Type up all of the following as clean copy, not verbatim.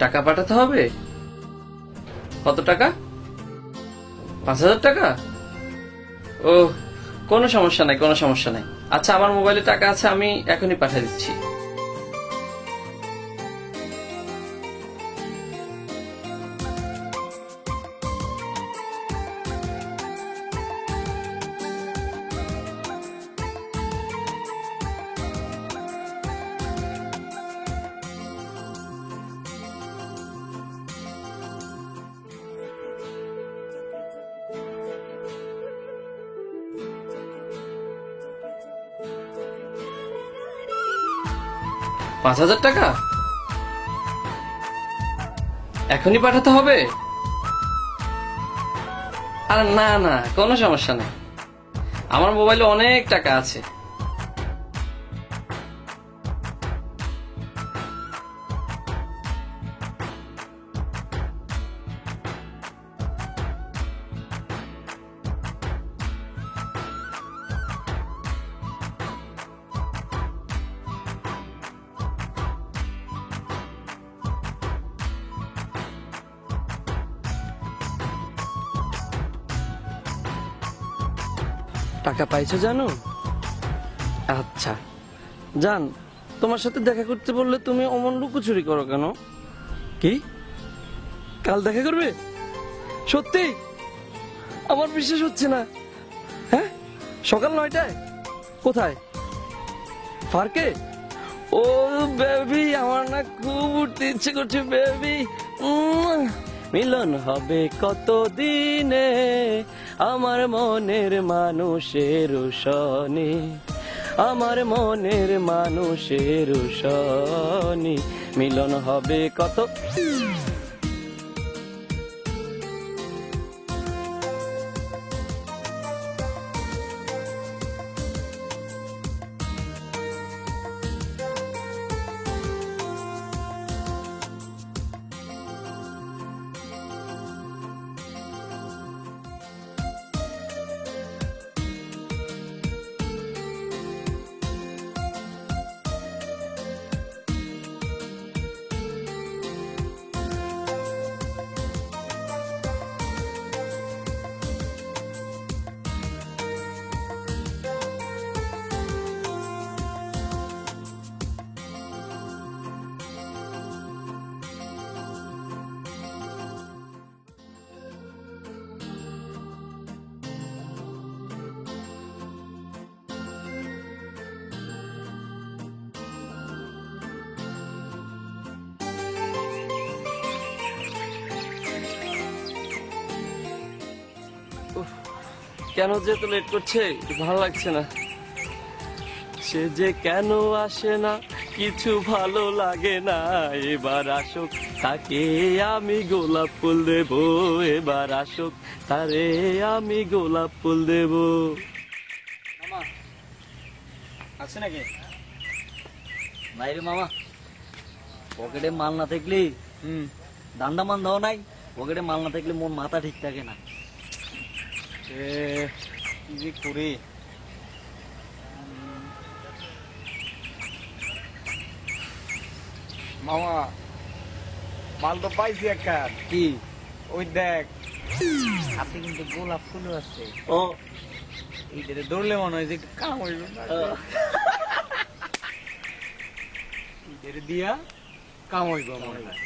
টাকা পাঠাতে হবে? কত টাকা? 5,000 টাকা? ও, কোনো সমস্যা নাই, কোনো সমস্যা নাই। আচ্ছা, আমার মোবাইলে টাকা আছে, আমি এখনই পাঠিয়ে দিচ্ছি। $5,000 টাকা এখনই পাঠাতে হবে? আরে না না, কোনো সমস্যা নেই, আমার মোবাইলে অনেক টাকা আছে। টাকা পাইছো জানো? আচ্ছা জান, তোমার সাথে দেখা করতে বললে তুমি অমন লুকোচুরি করো কেন? কি কাল দেখা করবে? সত্যি? আমার বিশ্বাস হচ্ছে না। হ্যাঁ, সকাল 9টায়? কোথায়? পার্কে? ও বেবি, আমার না খুব উঠতে ইচ্ছে করছে বেবি। মিলন হবে কত দিনে আমার মনের মানুষের সনে, আমার মনের মানুষের সনে মিলন হবে কত। কেন যে এত লেট করছে, ভালো লাগছে না। সে যে কেন আসে না, কিছু ভালো লাগে না। এবার আসুক তাকে আমি গোলাপ ফুল দেব, এবার আসুক তারে আমি গোলাপ ফুল দেব। মামা আছে নাকি? নাই রে মামা, পকেটে মাল না থাকলে দান্ডা মান দাও নাই। পকেটে মাল না থাকলে মন মাথা ঠিক থাকে না। কি যে করি, মামা মাল তো পাইছি একটা। কি? ওই দেখ, হাতে কিন্তু গোলাপ ফুল আছে। ও এইটারে ধরলে মনে হয় যে একটু কাম হইল না। এইটারে দিয়া কাম হইব মনে হয়।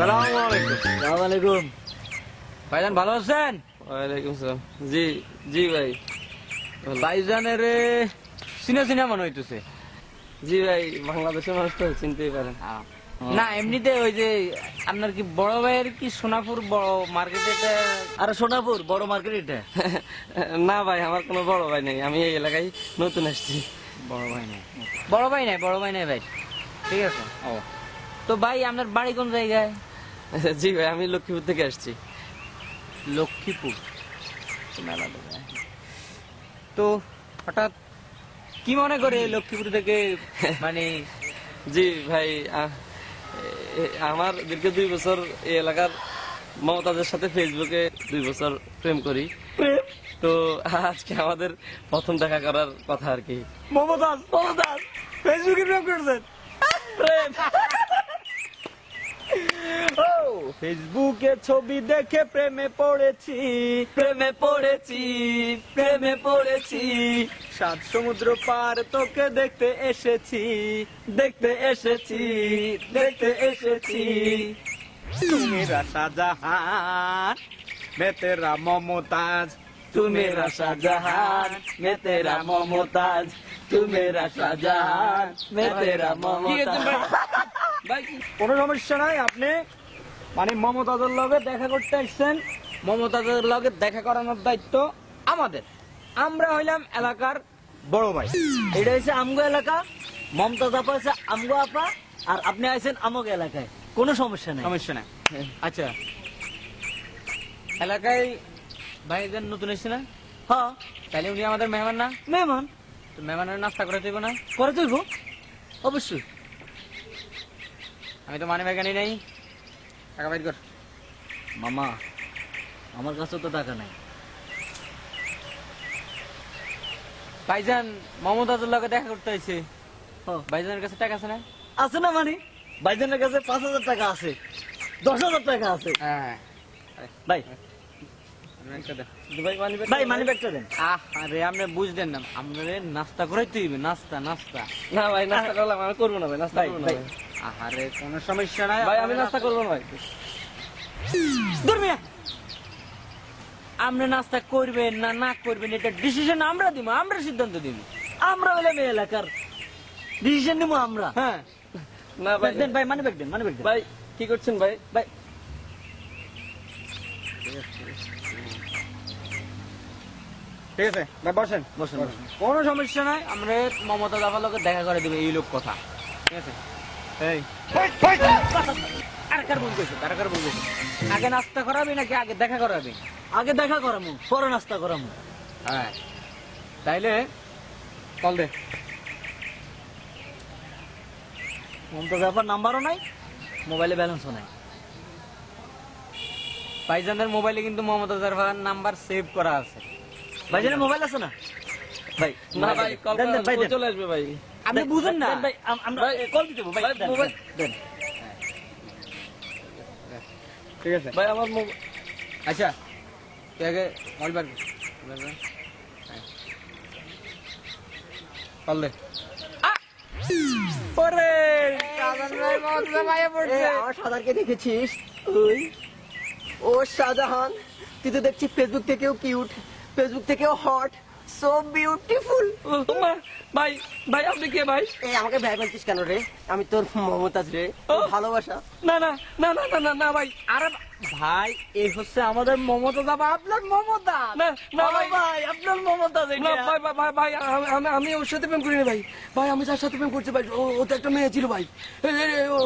সালামু আলাইকুম। আসসালামু আলাইকুম। ভাইজান ভালো আছেন? ওয়ালাইকুম সালাম। জি জি ভাই, ভাইজানের চিনা চিনা মনে হইতেছে। জি ভাই, বাংলাদেশের মানুষ তো চিনতেই পারেন। না এমনিতে ওই যে আপনার কি বড় ভাইয়ের কি সোনাপুর বড় মার্কেট এটা? আরে সোনাপুর বড় মার্কেট এটা? না ভাই, আমার কোনো বড় ভাই নেই, আমি এই এলাকায় নতুন আসছি। বড় ভাই নাই, বড় ভাই নাই, বড় ভাই নাই ভাই। ঠিক আছে। ও তো ভাই আপনার বাড়ি কোন জায়গায়? জি ভাই, আমি লক্ষ্মীপুর থেকে আসছি। লক্ষ্মীপুর? তো হঠাৎ কি মনে করে লক্ষ্মীপুর থেকে মানে? জি ভাই, আমার দীর্ঘ 2 বছর এই এলাকার মমতাজের সাথে ফেসবুকে 2 বছর প্রেম করি। তো আজকে আমাদের প্রথম দেখা করার কথা আর কি। মমতাজ মমতাজ ফেসবুকে প্রেম করছেন? ও ফেসবুকে ছবি দেখে প্রেমে পড়েছি, প্রেমে পড়েছি, প্রেমে পড়েছি, 7 সমুদ্র পার তোকে দেখতে এসেছি, দেখতে এসেছি, দেখতে এসেছি। तू मेरा शाहजहां मैं तेरा ममताज, तू मेरा शाहजहां मैं तेरा ममताज, तू मेरा शाहजहां मैं तेरा ममताज। ভাই কোনো সমস্যা নাই। আপনি মানে মমতাজের লগে দেখা করতে আসছেন, মমতাজের লগে দেখা করানোর দায়িত্ব আমাদের। আমরা হইলাম এলাকার বড় ভাই। এটা হচ্ছে আমগো এলাকা, মমতাজ আপা আছে আমগো আপা, আর আপনি আইছেন আমগ এলাকায়, কোনো সমস্যা নাই। সমস্যা নাই। আচ্ছা, এলাকায় ভাইজান নতুন এসেছে না? হ্যাঁ, তাহলে উনি আমাদের মেহমান না? মেহমান তো মেহমানের নাস্তা করে দেবো না? করে তুইব অবশ্যই। আমি তো মানি ব্যাগানি নেই, টাকা বাইর কর। মামা আমার কাছে তো টাকা নাই। ভাইজান মমতাজের লগে দেখা করতে হয়েছে, হ্যাঁ। ভাইজানের কাছে টাকা আছে না? আছে না মানে ভাইজানের কাছে 5,000 টাকা আছে, 10,000 টাকা আছে। হ্যাঁ ভাই ভাই মানি ভাই মানি ব্যাগটা দেন। আরে আপনি বুঝলেন না, আপনারে নাস্তা করাইতে হইবে, নাস্তা নাস্তা। না ভাই নাস্তা করলাম, আমি করবো না ভাই, নাস্তা ভাই করবো না ভাই ভাই। আরে কোনো সমস্যা নাই ভাই আমি নাস্তা করবো না ভাই। ধর্মিয়া, আপনি নাস্তা করবেন না না করবেন এটা ডিসিশন আমরা দিব, আমরা সিদ্ধান্ত দিব। আমরা হইলাম এই এলাকার, ডিসিশন নিবো আমরা। হ্যাঁ না ভাই দেন ভাই মানি ব্যাগ দেন, মানি ব্যাগ দেন। ভাই কি করছেন ভাই? ভাই ঠিক আছে ভাই, বসেন বসেন বসেন। কোনো সমস্যা নাই। আমরা মমতা দাবার লোকের দেখা করে দেবে এই লোক কথা, ঠিক আছে? এই কার ভুল করছে, কার ভুল করছে? আগে নাস্তা করাবি নাকি আগে দেখা করাবি? আগে দেখা করামু, পরে নাস্তা করামু। হ্যাঁ তাইলে কল দে। মমতাজ আপার নাম্বারও নাই, মোবাইলে ব্যালেন্সও নাই। ভাইজানের মোবাইলে কিন্তু মমতা দাবার নাম্বার সেভ করা আছে। ভাইজানের মোবাইল আছে না? ভাই না ভাই কল দেন, দেন, ভাই, দেন। চলে আসবে ভাই। আপনি বুঝেন না? দেন ভাই, আমরা ভাই, কল দিতে ভাই, ভাই, দেন, মোবাইল- দেন। ঠিক আছে ভাই আমার মোবাইল আচ্ছা, তুই আগে মোবাইল বার কর। কল দে। ওরে আমার সাদারকে দেখেছিস? ওই ও শাহজাহান, তুই তো দেখছি ফেসবুক থেকেও কিউট, ফেসবুক থেকেও হট, সো বিউটিফুল। ভাই ভাই আপনি কে ভাই? এই আমাকে ভাই বলছিস কেন রে? আমি তোর মমতাজ রে, তোর ভালোবাসা। না না না না না না না ভাই, আরে ভাই এই হচ্ছে আমাদের মমতা দাবা, আপনার মমতা। না না ও ভাই, ভাই আপনার মমতাজ না এটা। ভাই ভাই ভাই ভাই আমি ওর সাথে প্রেম করিনি ভাই। ভাই আমি যার সাথে প্রেম করছি ভাই, ও তো একটা মেয়ে ছিল ভাই, ও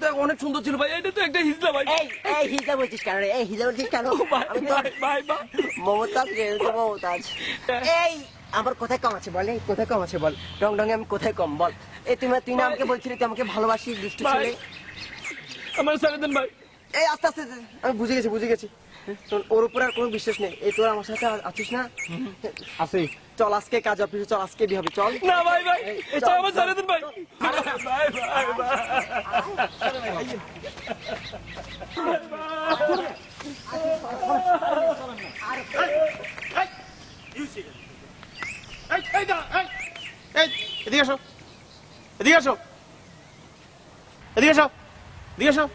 তো অনেক সুন্দর ছিল ভাই, এটা তো একটা হিজলা ভাই। এই এই হিজা বলছিস কেন রে? এই হিজা বলছিস কেন? ভাই আমি তো ভাই ভাই ভাই মমতাজ রে, তো মমতাজ। এই আমার কোথায় কম আছে বল? এই কোথায় কম আছে বল? রং রঙে আমি কোথায় কম বল? এই তুই না আমাকে বলছিলি তুই আমাকে ভালোবাসিস, দুষ্টু ভাই, ছেলে। আমার ছেড়ে দেন ভাই। এই আস্তে আস্তে আস্তে, আমি বুঝে গেছি তোর ওর উপর আর কোনো বিশ্বাস নেই। এই তোর আমার সাথে আছিস না? আছে চল আজকে কাজ অফিসে, চল আজকে বিয়ে হবে, চল। না ভাই ভাই, এটা আমার ছেড়ে দেন ভাই। ভাই ভাই ভাই এদিকে আসো, এদিকে আসো, এদিকে আসো, এদিকে আসো।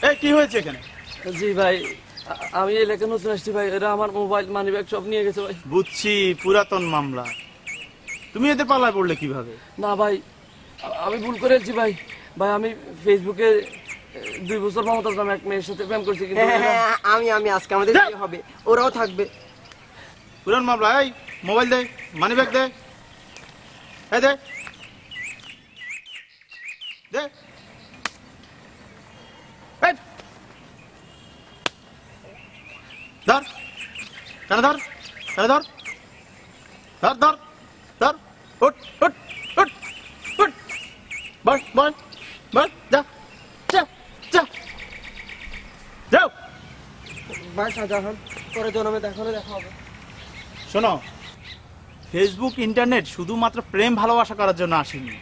এই কি হয়েছে এখানে? জি ভাই, আমি এলাকা নতুন আসছি ভাই, এরা আমার মোবাইল মানি ব্যাগ সব নিয়ে গেছে ভাই। বুঝছি, পুরাতন মামলা। তুমি এতে পাল্লায় পড়লে কিভাবে? না ভাই, আমি ভুল করেছি ভাই। ভাই আমি ফেসবুকে 2 বছর মমতাজ নামে এক মেয়ের সাথে প্রেম করছি, কিন্তু হ্যাঁ, এরা- হ্যাঁ, আমি আজকে আমাদের বিয়ে হবে, ওরাও থাকবে। পুরান মামলা। এই মোবাইল দে, মানি ব্যাগ দে, এই দে, দে। এই, ধর, কেন ধর, কেন ধর, ধর ধর ধর, উঠ উঠ উঠ উঠ, বস বস বস, যা যা যা, যাও। ভাই শাহজাহান, পরে জন্মে দেখা হলে দেখা হবে। শোনো, ফেসবুক ইন্টারনেট শুধুমাত্র প্রেম ভালোবাসা করার জন্য আসেনি।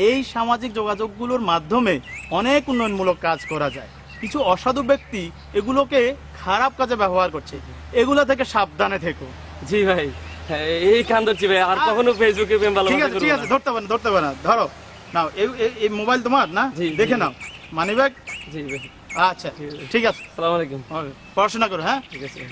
এই সামাজিক যোগাযোগগুলোর মাধ্যমে অনেক উন্নয়নমূলক কাজ করা যায়। কিছু অসাধু ব্যক্তি এগুলোকে খারাপ কাজে ব্যবহার করছে, এগুলো থেকে সাবধানে থেকো। জি ভাই, হ্যাঁ, এই কান ধরছি ভাই, আর কখনো ফেসবুকে প্রেম ঠিক ভালোবাসা আছে করবো ঠিক না। আছে, ধরতে হবে না, ধরো নাও। এই মোবাইল তোমার না? জি, দেখে জি। নাও, মানি ব্যাগ। জি ভাই, আচ্ছা ঠিক আছে, সালাম আলাইকুম। পড়াশোনা করো, হ্যাঁ। ঠিক আছে ভাই।